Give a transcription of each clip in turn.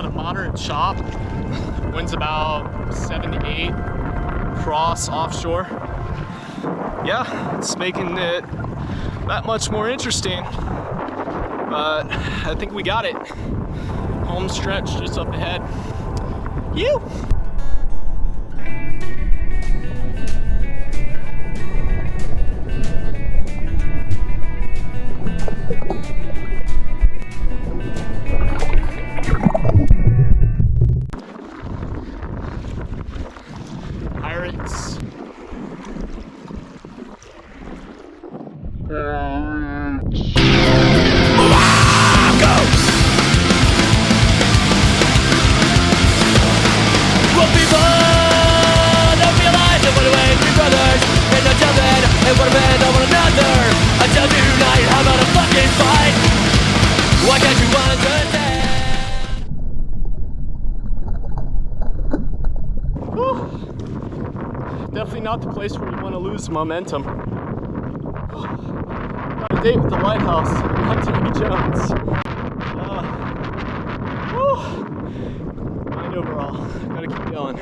a moderate chop. Wind's about 7 to 8. Cross offshore. Yeah, it's making it that much more interesting. But I think we got it. Home stretch just up ahead. You. Pirates. Well, people don't realize that we're away three brothers and no children and what a man on one another. Until tonight, how about a fucking fight? Why can't you understand? Definitely not the place where you want to lose momentum. Got a date with the Lighthouse, not Davy Jones. Mind overall, gotta keep going.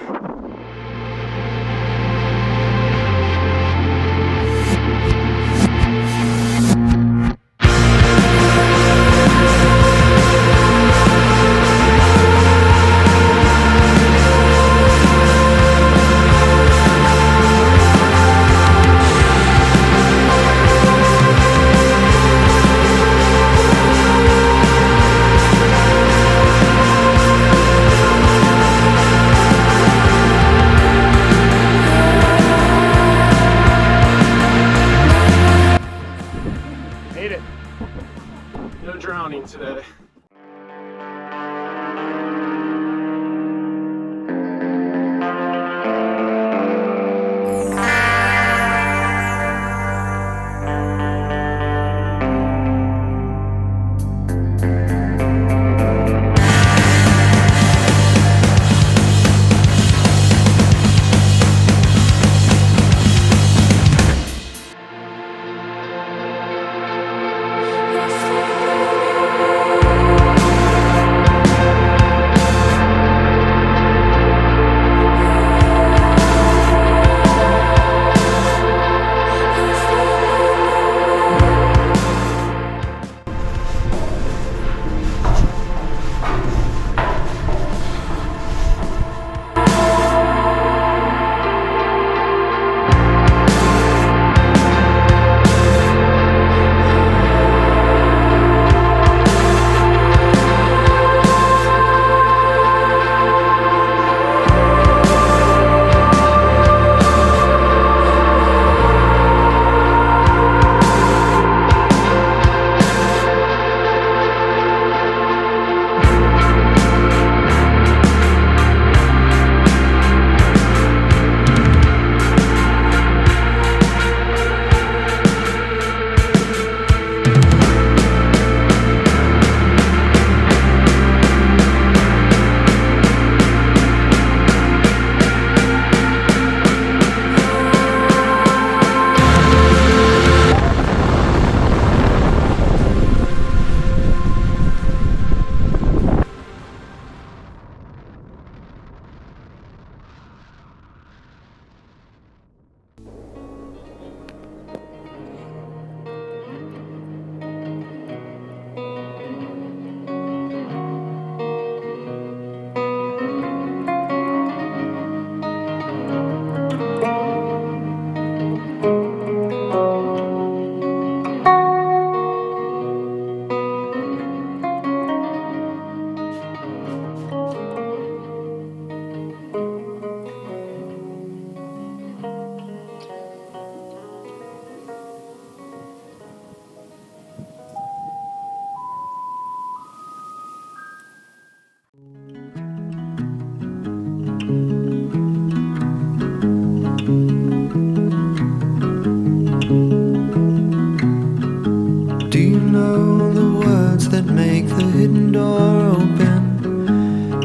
No drowning today.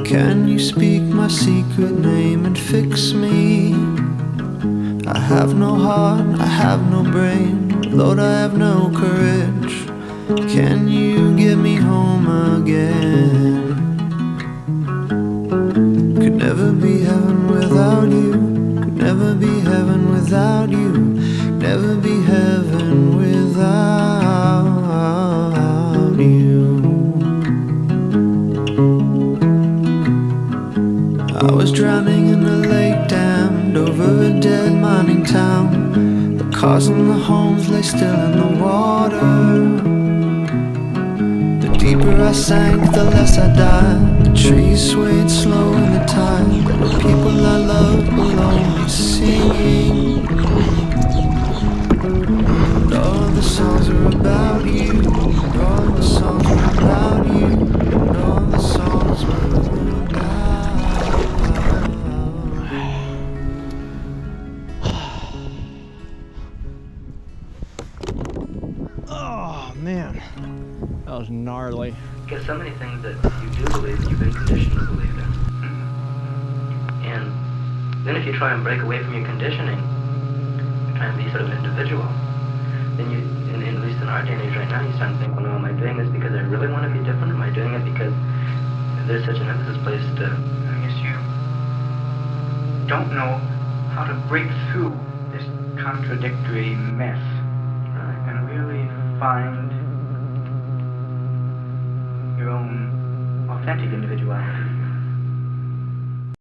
Can you speak my secret name and fix me? I have no heart, I have no brain, Lord, I have no courage. Can you get me home again? never be heaven without you. Could never be heaven without you. Never be heaven without you. I was drowning in a lake dammed over a dead mining town. The cars and the homes lay still in the water. The deeper I sank, the less I died. The trees swayed slow in the tide. There were people I loved below me singing. And all the songs are about you. And all the songs are about you. And all the songs were about you. Oh man, that was gnarly. Because so many things that you do believe, you've been conditioned to believe in. And then if you try and break away from your conditioning, try and be sort of an individual, then you, at least in our day and age right now, you start to think, well, no, am I doing this because I really want to be different? Am I doing it because there's such an emphasis placed to... I guess you don't know how to break through this contradictory mess and really find your own authentic individuality.